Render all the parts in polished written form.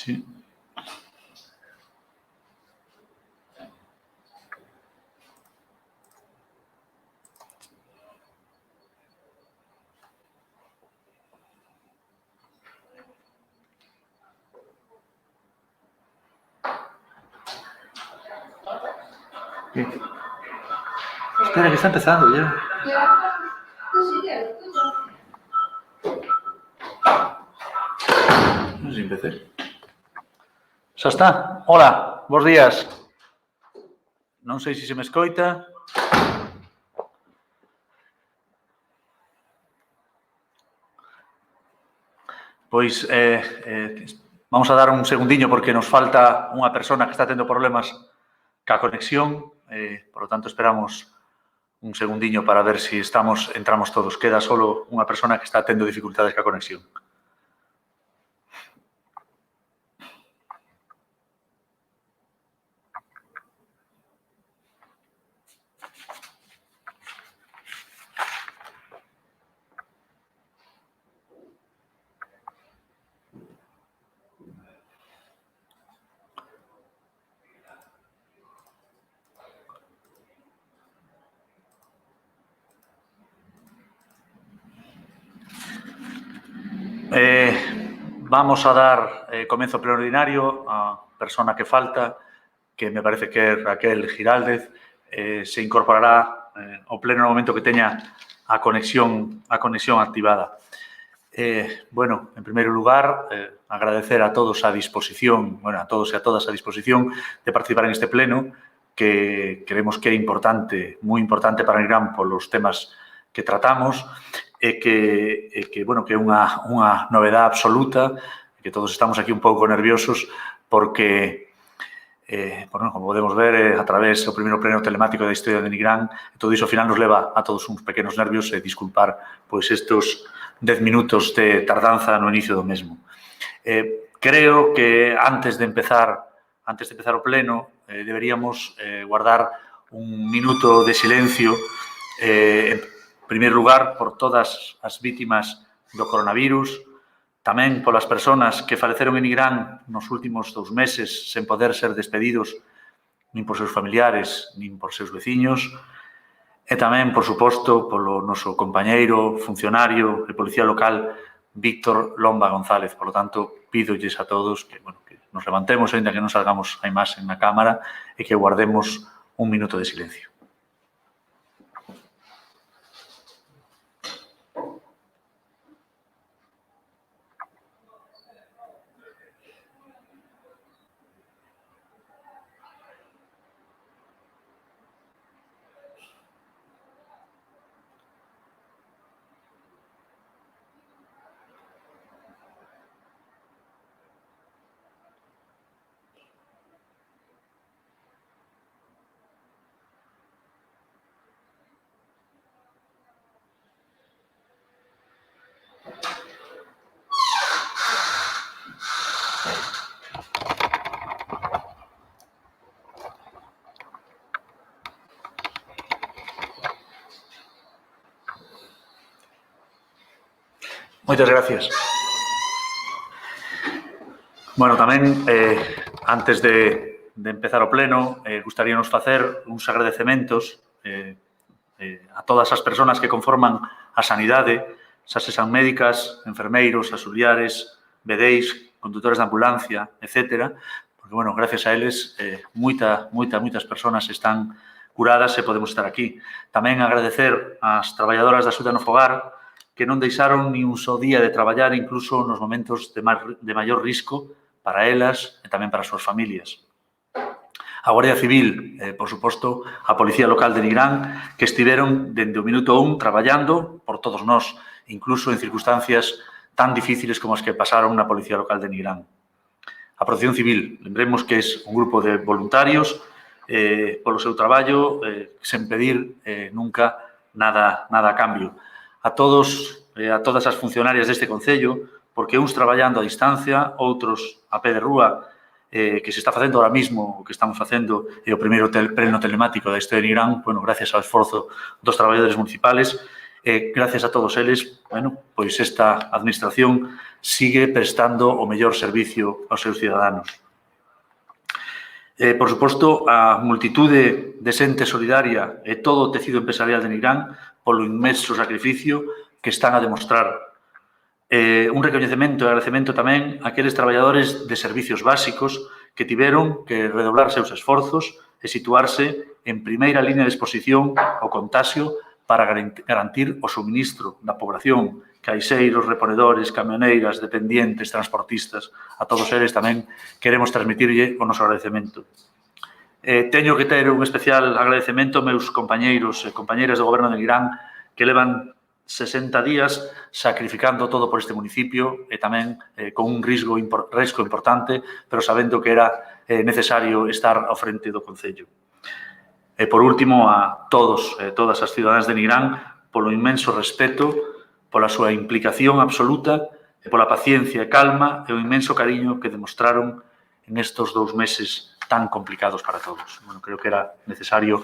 Sí. Espera, que está empezando ya. Non sei se empecé. Xa está. Hola, bons días. Non sei se me escoita. Pois vamos a dar un segundiño porque nos falta unha persona que está tendo problemas ca conexión. Por lo tanto, esperamos un segundiño para ver se entramos todos. Queda solo unha persona que está tendo dificultades ca conexión. Vamos a dar comezo ao pleno ordinario. A persona que falta, que me parece que é Raquel Giraldez, se incorporará ao pleno no momento que teña a conexión activada. Bueno, en primeiro lugar, agradecer a todos a disposición, bueno, a todos e a todas a disposición de participar en este pleno, que creemos que é importante, moi importante para Nigrán polos temas que tratamos, e que bueno, que é unha novedade absoluta, que todos estamos aquí un pouco nerviosos porque, bueno, como podemos ver, a través do primeiro pleno telemático da historia de Nigrán, todo iso ao final nos leva a todos uns pequenos nervios e disculpar pois estes 10 minutos de tardanza no inicio do mesmo. Creo que antes de empezar o pleno, deberíamos guardar un minuto de silencio, en primeiro lugar, por todas as vítimas do coronavirus, tamén polas persoas que faleceron en Nigrán nos últimos 2 meses sen poder ser despedidos nin por seus familiares, nin por seus veciños, e tamén, por suposto, polo noso compañeiro, funcionario e policía local, Víctor Lomba González. Por lo tanto, pídolles a todos que, bueno, que nos levantemos, ainda que non salgamos a imaxe na cámara, e que guardemos un minuto de silencio. Moitas gracias. Bueno, tamén, antes de empezar o pleno, gustaríanos facer uns agradecementos a todas as persoas que conforman a sanidade, xa sean médicas, enfermeiros, auxiliares, vedeis, condutores de ambulancia, etc. Porque, bueno, gracias a eles, moitas persoas están curadas e podemos estar aquí. Tamén agradecer ás traballadoras da Axuda no Fogar que non deixaron ni un só día de traballar, incluso nos momentos de maior risco para elas e tamén para as súas familias. A Guardia Civil, por suposto, a Policía Local de Nigrán, que estiveron dende o minuto 1 traballando por todos nós, incluso en circunstancias tan difíciles como as que pasaron na Policía Local de Nigrán. A Protección Civil, lembremos que é un grupo de voluntarios polo seu traballo, sen pedir nunca nada a cambio. A todos e a todas as funcionarias deste Concello, porque uns traballando a distancia, outros a pé de rúa, que se está facendo ahora mismo, o que estamos facendo, o primeiro pleno telemático da historia de Nigrán, bueno, gracias ao esforzo dos traballadores municipales, gracias a todos eles, bueno, pois esta administración sigue prestando o mellor servicio aos seus ciudadanos. Por suposto, a multitude de xente solidaria e todo o tecido empresarial de Nigrán polo inmenso sacrificio que están a demostrar. Un recoñecemento e agradecemento tamén a aqueles traballadores de servicios básicos que tiveron que redoblar seus esforzos e situarse en primeira línea de exposición ao contaxio para garantir o suministro da población, caixeiros, reponedores, camioneiras, dependientes, transportistas. A todos eles tamén queremos transmitirlle o noso agradecemento. Teño que ter un especial agradecemento aos meus compañeiros e compañeiras do Goberno de Nigrán que levan 60 días sacrificando todo por este municipio e tamén con un risco importante, pero sabendo que era necesario estar ao frente do Concello. E, por último, a todos e todas as ciudadanas de Nigrán polo inmenso respeto, pola súa implicación absoluta e pola paciencia e calma e o inmenso cariño que demostraron en estes 2 meses tan complicados para todos. Bueno, creo que era necesario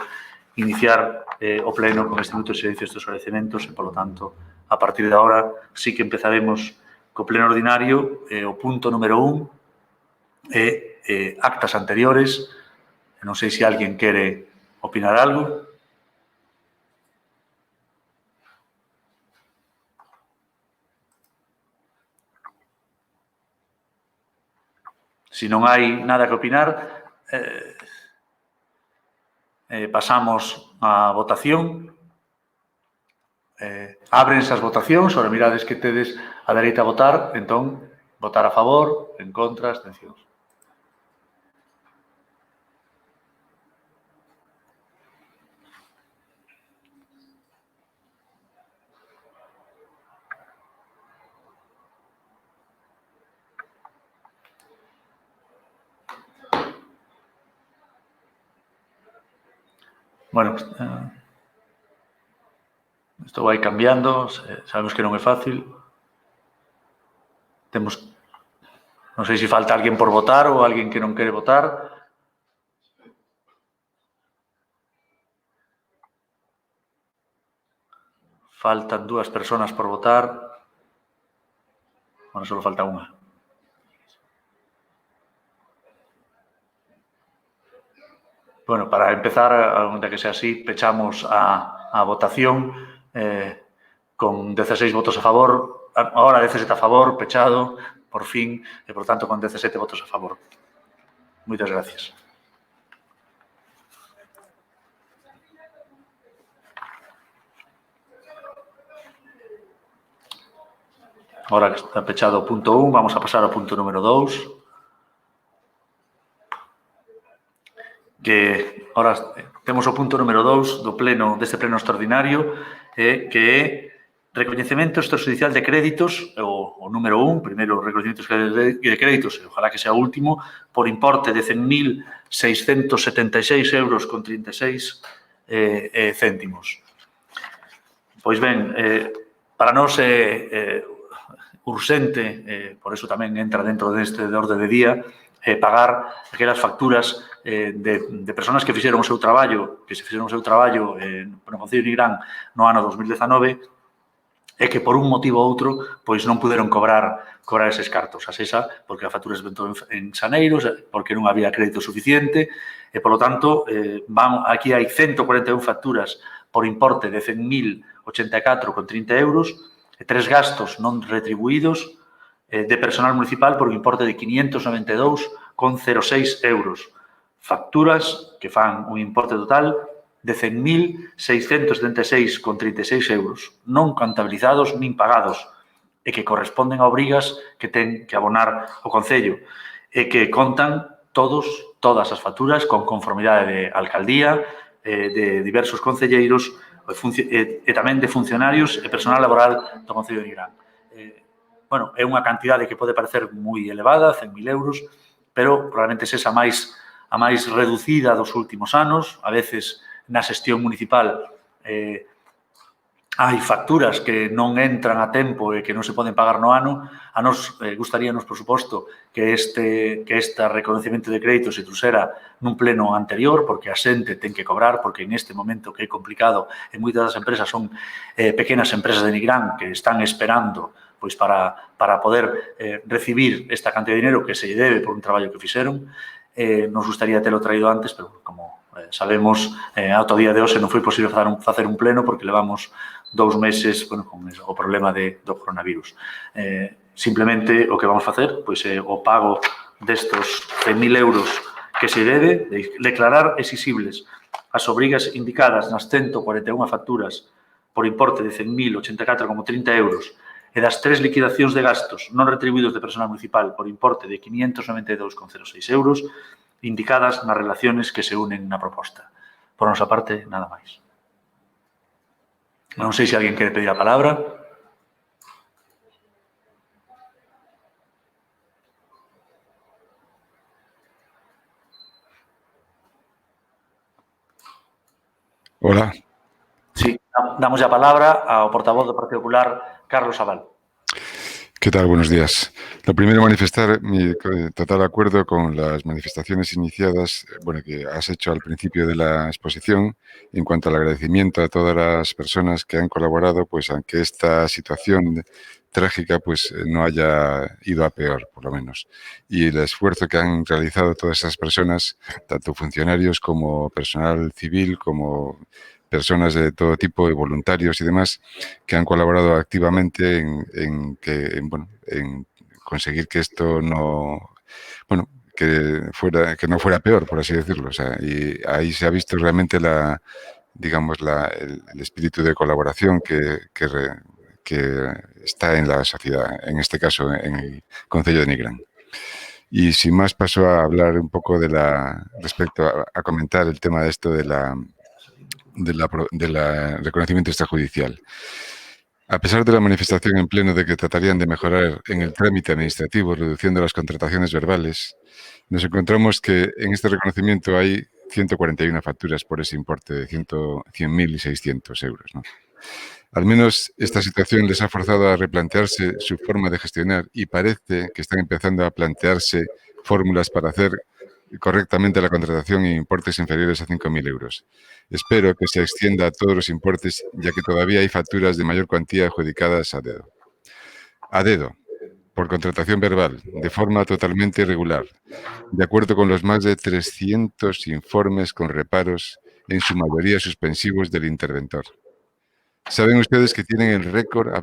iniciar o pleno con este minuto de silencio estes agradecementos e, polo tanto, a partir de agora sí que empezaremos co pleno ordinario. O punto número 1 é actas anteriores. Non sei se alguén quere opinar algo. Se non hai nada que opinar, pasamos á votación. Ábrense as votacións, ora mirades que tedes a dereita a votar, entón, votar a favor, en contra, abstencións. Bueno, isto vai cambiando, sabemos que non é fácil. Temos, non sei se falta alguén por votar ou alguén que non quere votar. Faltan 2 persoas por votar. Bueno, só falta unha. Bueno, para empezar, onde que sea así, pechamos a votación con 16 votos a favor, ahora 17 a favor, pechado, por fin, e, por tanto, con 17 votos a favor. Moitas gracias. Ahora que está pechado o punto 1, vamos a pasar ao punto número 2. Que ahora temos o punto número 2 do pleno deste pleno extraordinario, que é recoñecemento extrajudicial de créditos, o número 1, primeiro recoñecemento de créditos, e ojalá que sea o último, por importe de 100.676 euros con 36 céntimos. Pois ben, para nós é urxente, por eso tamén entra dentro deste orde de día, pagar aquelas facturas de persoas que fixeron o seu traballo, no Concello de Nigrán no ano 2019 e que por un motivo ou outro pois non puderon cobrar eses cartos. A SESA, porque a factura se ventou en xaneiros, porque non había crédito suficiente e, polo tanto, aquí hai 141 facturas por importe de 100.084,30 euros e 3 gastos non retribuídos de personal municipal por un importe de 592,06 euros. Facturas que fan un importe total de 100.676,36 euros, non contabilizados nin pagados, e que corresponden a obrigas que ten que abonar o Concello, e que contan todas as facturas con conformidade de alcaldía, de diversos concelleiros e tamén de funcionarios e personal laboral do Concello de Nigrán. Bueno, é unha cantidade que pode parecer moi elevada, 100.000 euros, pero probablemente sexa a máis reducida dos últimos anos. A veces, na xestión municipal, hai facturas que non entran a tempo e que non se poden pagar no ano, a nos gustaríanos, por suposto, que esta reconocimiento de crédito se truxera nun pleno anterior, porque a xente ten que cobrar, porque en este momento que é complicado, e moitas das empresas son pequenas empresas de Nigrán que están esperando pois para poder recibir esta cantidad de dinero que se lle debe por un traballo que fixeron. Nos gustaría telo traído antes, pero como sabemos, ata o día de hoxe non foi posible facer un pleno porque levamos 2 meses con o problema do coronavirus. Simplemente o que vamos facer pois é o pago destos 100.000 euros que se debe, de declarar exigibles as obrigas indicadas nas 141 facturas por importe de 100.084,30 euros e das 3 liquidacións de gastos non retribuídos de personal municipal por importe de 592,06 euros indicadas nas relaciones que se unen na proposta. Por nosa parte, nada máis. Non sei se alguén quere pedir a palabra. Hola. Sí, damos a palabra ao portavoz do Partido Popular, Carlos Abal. ¿Qué tal? Buenos días. Lo primero, manifestar mi total acuerdo con las manifestaciones iniciadas, que has hecho al principio de la exposición, en cuanto al agradecimiento a todas las personas que han colaborado, pues aunque esta situación trágica pues no haya ido a peor, por lo menos. Y el esfuerzo que han realizado todas esas personas, tanto funcionarios como personal civil, como personas de todo tipo, de voluntarios y demás, que han colaborado activamente en conseguir que esto que no fuera peor, por así decirlo. O sea, y ahí se ha visto realmente el espíritu de colaboración que está en la sociedad, en este caso en el Concello de Nigrán. Y sin más paso a hablar un poco respecto a comentar el tema de esto del reconocimiento extrajudicial. A pesar de la manifestación en pleno de que tratarían de mejorar en el trámite administrativo, reduciendo las contrataciones verbales, nos encontramos que en este reconocimiento hay 141 facturas por ese importe de 100.600 euros, ¿no? Al menos esta situación les ha forzado a replantearse su forma de gestionar y parece que están empezando a plantearse fórmulas para hacer correctamente la contratación en importes inferiores a 5.000 euros. Espero que se extienda a todos los importes, ya que todavía hay facturas de mayor cuantía adjudicadas a dedo. A dedo, por contratación verbal, de forma totalmente irregular, de acuerdo con los más de 300 informes con reparos, en su mayoría suspensivos del interventor. Saben ustedes que tienen el récord